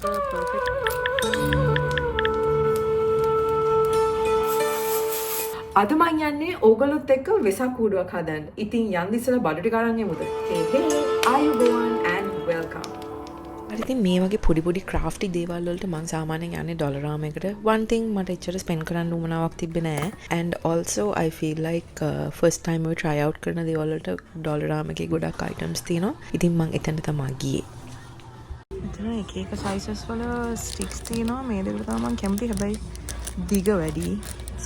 මේක පර්ෆෙක්ට්. අද මං යන්නේ ඕගොල්ලොත් එක්ක වෙසක් කූඩුවක් හදන්න. ඉතින් යන්න ඉස්සෙල්ලා බඩු ටික අරන් එමුද? hey ආයුබෝවන් and welcome. ඉතින් මේ වගේ පොඩි ක්‍රාෆ්ටි දේවල් වලට මම සාමාන්‍යයෙන් යන්නේ ඩොලරාම එකට. one thing මට එච්චර ස්පෙන්ඩ් කරන්න උවමනාවක් තිබ්බේ නෑ. and also I feel like first time we try out කරන දේවල් වලට ඩොලරාම එකේ ගොඩක් items තියෙනවා. ඉතින් මම එතනට තමයි ගියේ. එතන එක sizes වල sticks තියෙනවා. මේ දෙකට තමයි මම කැමති. හැබැයි දිග වැඩි.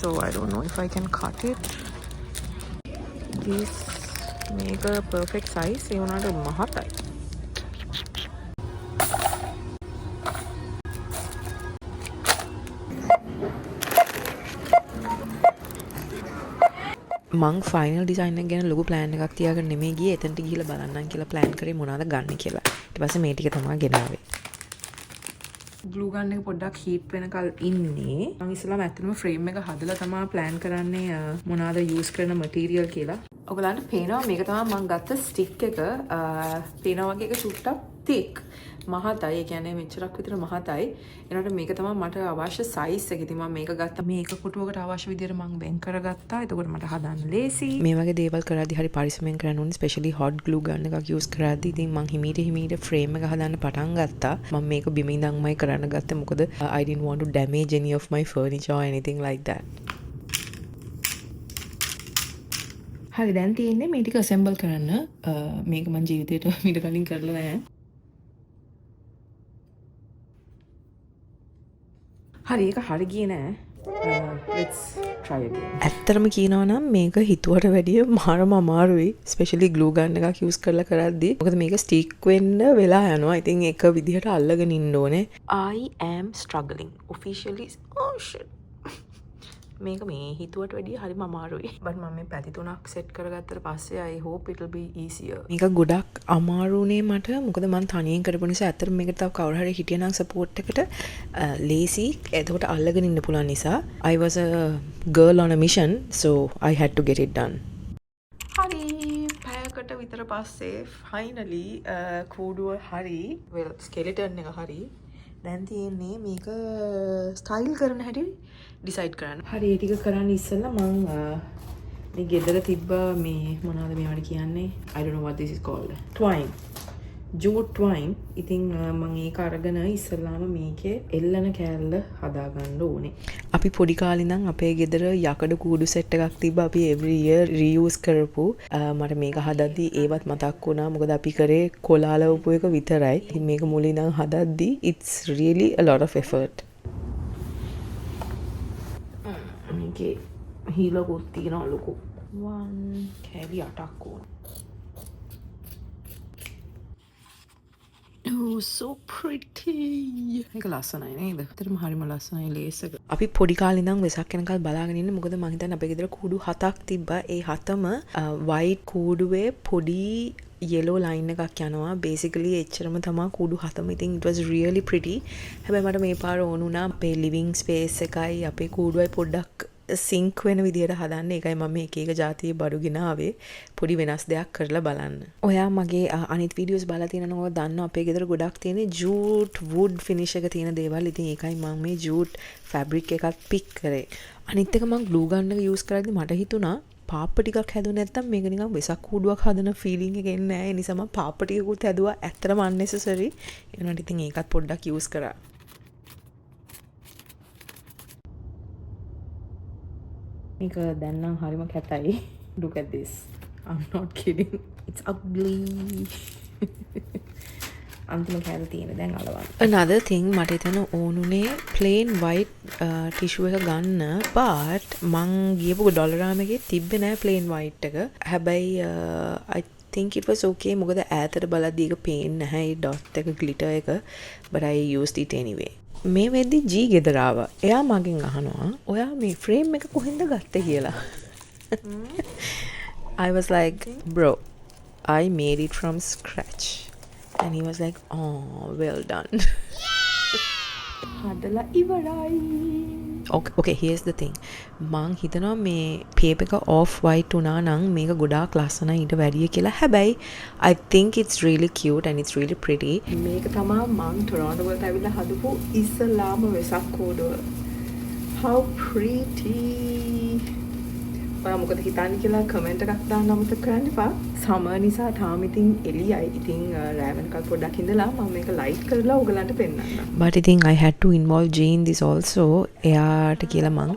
So I don't know if I can cut it. This මේක perfect size. ඒ වුණාට මහතයි. මං ෆයිනල් ඩිසයින් එක ගැන ලොකු ප්ලෑන් එකක් තියාගෙන නෙමෙයි ගියේ. එතනට ගිහලා බලන්නම් කියලා ප්ලෑන් කරේ මොනවද ගන්න කියලා. ඊට පස්සේ මේ ටික තමයි ගෙනාවේ. ග්ලූ ගන් එක පොඩ්ඩක් හීට් වෙනකල් ඉන්නේ. මං ඉස්සෙල්ලාම ඇත්තටම ෆ්‍රේම් එක හදලා තමයි ප්ලෑන් කරන්නේ මොනවද යූස් කරන මටීරියල් කියලා. ඔයගලන්ට පේනවා මේක තමයි මං ගත්ත ස්ටික් එක. පේනවා වගේ එක චුට්ටක් thick. මහතයි. ඒ කියන්නේ මෙච්චරක් විතර මහතයි. එනකොට මේක තමයි මට අවශ්‍ය සයිස් එක. ඉතින් මම මේක ගත්තා. මේක කොටුවකට අවශ්‍ය විදිහට මම වෙන් කරගත්තා. එතකොට මට හදන්න ලේසි. මේ වගේ දේවල් කරද්දී හරි පරිස්සමෙන් කරන්න ඕනේ. ස්පෙෂලි හොට් ග්ලූ ගන් එකක් යූස් කරද්දී ඉතින් මම හිමීට ෆ්‍රේම් එක හදන්න පටන් ගත්තා. මම මේක බිම ඉඳන්මයි කරන්න ගත්තේ. මොකද I didn't want to damage any of my furniture or anything like that. හරි දැන් තියෙන්නේ මේ ටික assemble කරන්න. මේක මම ජීවිතේට ඊට කලින් කරලා නැහැ. හරි ඒක හරි ගියේ නෑ. Let's try again. ඇත්තටම කියනවා නම් මේක හිතුවට වැඩිය මාරම අමාරුයි. ස්පෙෂලි ග්ලූ ගන් එකක් යූස් කරලා කරද්දී. මොකද මේක ස්ටික් වෙන්න වෙලා යනවා. ඉතින් ඒක විදිහට අල්ලගෙන ඉන්න ඕනේ. I am struggling officially. Oh shit. මේක මේ හිතුවට වැඩිය හරිම අමාරුයි. but මම මේ පැති තුනක් සෙට් කරගත්තට පස්සේ I hope it will be easier. මේක ගොඩක් අමාරුනේ මට. මොකද මම තනියෙන් කරපු නිසා ඇත්තට මේකට තව කවුරු හරි හිටියනම් සපෝට් එකට ලේසි. එතකොට අල්ලගෙන ඉන්න පුළුවන් නිසා I was a girl on a mission so I had to get it done. හරි පැයකට විතර පස්සේ finally කූඩුව හරි well skeleton එක හරි දැන් තියෙන්නේ මේක ස්ටයිල් කරන හැටි ඩිසයිඩ් කරන්න. හරි ඒ ටික කරන්න ඉස්සෙල්ලා මම මේ ගෙදර තිබ්බ මේ මොනවද මේවට කියන්නේ? I don't know what this is called. Twine. Jute twine. ඉතින් මම ඒක අරගෙන ඉස්සෙල්ලාම මේකේ එල්ලන කෑල්ල හදාගන්න ඕනේ. අපි පොඩි කාලේ ඉඳන් අපේ ගෙදර යකඩ කූඩු සෙට් එකක් තිබ්බා. අපි every year reuse කරපු. මට මේක හදද්දී ඒවත් මතක් වුණා. මොකද අපි කරේ කොලාලවපු එක විතරයි. ඉතින් මේක මුලින් ඉඳන් හදද්දී it's really a lot of effort. මේකේ හීලකුත් තියෙනවා ලොකු. 1 කැලි 8ක් ඕන. Oh, so pretty. මේක ලස්සනයි නේද? ඇත්තටම හරිම ලස්සනයි ලේස් එක. අපි පොඩි කාලේ ඉඳන් වෙසක් වෙනකල් බලාගෙන ඉන්නේ. මොකද මං හිතන්නේ අපේ ගෙදර කූඩු 7ක් තිබ්බා. ඒ 7ම white කූඩුවේ පොඩි yellow line එකක් යනවා. basically එච්චරම තමයි කූඩු 7ම. ඉතින් it was really pretty. හැබැයි මට මේ පාර ඕන වුණා අපේ living space එකයි අපේ කූඩුවයි පොඩ්ඩක් සිංක් වෙන විදියට හදන්න. ඒකයි මම එක જાතියේ බඩු ගෙනාවේ. පොඩි වෙනස් දෙයක් කරලා බලන්න. ඔයා මගේ අනිත් වීඩියෝස් බලලා තියෙනවා නම් දන්නවා අපේ ගෙදර ගොඩක් තියෙන්නේ jute wood finish එක තියෙන දේවල්. ඉතින් ඒකයි මම මේ jute fabric එකක් පික් කරේ. අනිත් එක මම glue gun එක use කරද්දි මට හිතුණා පාප්ප ටිකක් හැදුවේ නැත්තම් මේක නිකන් වෙසක් කූඩුවක් හදන ෆීලිං එක එන්නේ නැහැ. ඒ නිසා මම පාප්ප ටිකකුත් හැදුවා. ඇත්තටම unnecessary. ඒ වුණාට ඉතින් ඒකත් පොඩ්ඩක් use කරා. මේක දැන් නම් හරිම කැතයි. Look at this. I'm not kidding. It's ugly. අන්තිම කැල තියෙන දැන් අලවන්න. Another thing මට එතන ඕනුනේ plain white tissue එක ගන්න. but මං ගියපු ඩොලරාම එකේ තිබ්බේ නෑ plain white එක. හැබැයි I think it was okay. මොකද ඈතට බලද්දී ඒක පේන්නේ නැහැ. ඒ dot එක glitter එක. but I used it anyway. මේ වෙද්දි ජී ගෙදර ආවා. එයා මගෙන් අහනවා ඔයා මේ ෆ්‍රේම් එක කොහෙන්ද ගත්තේ කියලා. I was like, bro, I made it from scratch. And he was like, oh, well done. හදලා ඉවරයි. Okay, here's the thing. මං හිතනවා මේ පේපර් එක off white වුණා නම් මේක ගොඩාක් ලස්සනයි ඊට වැඩිය කියලා. හැබැයි I think it's really cute and it's really pretty. මේක තමා මං ටොරොන්ටෝ වලට ඇවිල්ලා හදපු ඉස්සලාම වෙසක් කෝඩුව. How pretty. ඔයා මොකද හිතන්නේ කියලා කමෙන්ට් එකක් දාන්න අමතක කරන්න එපා. සමර් නිසා තාම ඉතින් එළියයි. ඉතින් රෑ වෙනකල් පොඩ්ඩක් ඉඳලා මම මේක ලයිට් කරලා ඔයගලන්ට පෙන්නන්නම්. But I think I had to involve Jay in this also. එයාට කියලා මං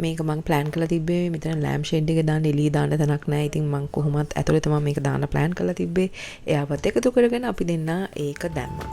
මේක මං ප්ලෑන් කරලා තිබ්බේ මෙතන ලෑම්ප් ෂේඩ් එක දාන්න එළිය දාන්න තැනක් නැහැ. ඉතින් මං කොහොමත් ඇතුලේ තමයි මේක දාන්න ප්ලෑන් කරලා තිබ්බේ. එයාවත් එකතු කරගෙන අපි දෙන්න ඒක දැම්මා.